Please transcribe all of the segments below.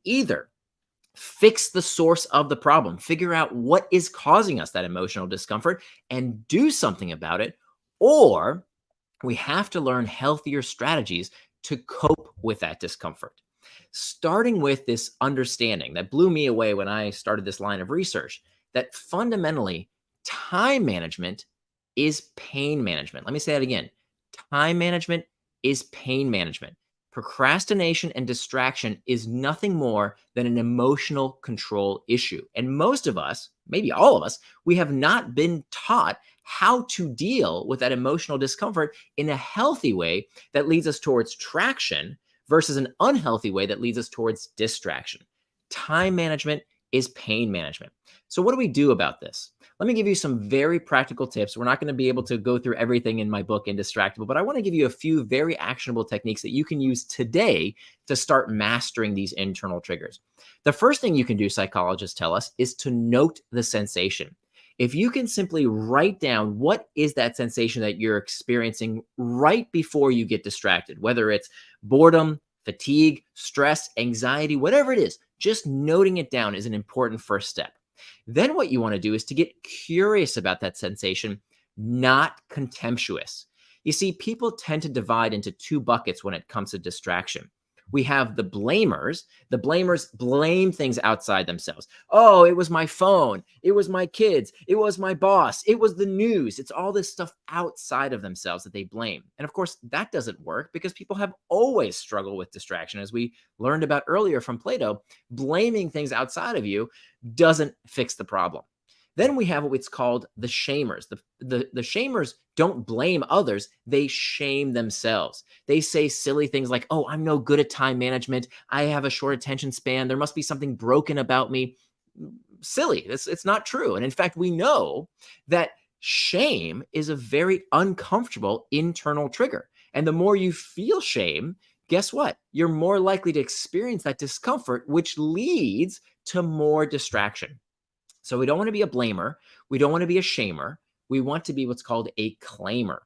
either fix the source of the problem, figure out what is causing us that emotional discomfort and do something about it, or we have to learn healthier strategies to cope with that discomfort. Starting with this understanding that blew me away when I started this line of research, that fundamentally time management is pain management. Let me say that again. Time management is pain management. Procrastination and distraction is nothing more than an emotional control issue. And most of us, maybe all of us, we have not been taught how to deal with that emotional discomfort in a healthy way that leads us towards traction versus an unhealthy way that leads us towards distraction. Time management is pain management. So what do we do about this? Let me give you some very practical tips. We're not going to be able to go through everything in my book, Indistractable, but I want to give you a few very actionable techniques that you can use today to start mastering these internal triggers. The first thing you can do, psychologists tell us, is to note the sensation. If you can simply write down what is that sensation that you're experiencing right before you get distracted, whether it's boredom, fatigue, stress, anxiety, whatever it is, just noting it down is an important first step. Then what you want to do is to get curious about that sensation, not contemptuous. You see, people tend to divide into two buckets when it comes to distraction. We have the blamers. The blamers blame things outside themselves. Oh, it was my phone. It was my kids. It was my boss. It was the news. It's all this stuff outside of themselves that they blame. And of course, that doesn't work because people have always struggled with distraction. As we learned about earlier from Plato, blaming things outside of you doesn't fix the problem. Then we have what's called the shamers. The shamers don't blame others. They shame themselves. They say silly things like, oh, I'm no good at time management. I have a short attention span. There must be something broken about me. Silly. It's not true. And in fact, we know that shame is a very uncomfortable internal trigger. And the more you feel shame, guess what? You're more likely to experience that discomfort, which leads to more distraction. So we don't want to be a blamer. We don't want to be a shamer. We want to be what's called a claimer.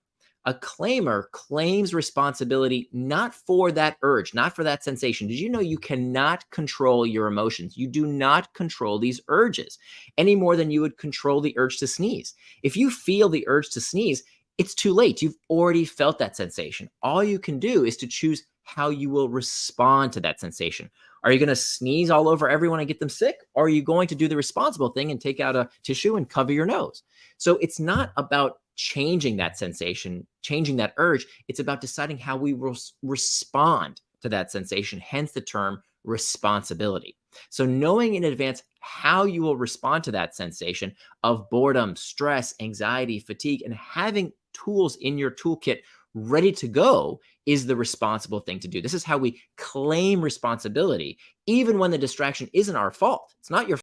A claimer claims responsibility not for that urge, not for that sensation. Did you know you cannot control your emotions? You do not control these urges any more than you would control the urge to sneeze. If you feel the urge to sneeze, it's too late. You've already felt that sensation. All you can do is to choose how you will respond to that sensation. Are you going to sneeze all over everyone and get them sick? Or are you going to do the responsible thing and take out a tissue and cover your nose? So it's not about changing that sensation, changing that urge. It's about deciding how we will respond to that sensation, hence the term responsibility. So knowing in advance how you will respond to that sensation of boredom, stress, anxiety, fatigue, and having tools in your toolkit ready to go is the responsible thing to do. This is how we claim responsibility, even when the distraction isn't our fault. It's not your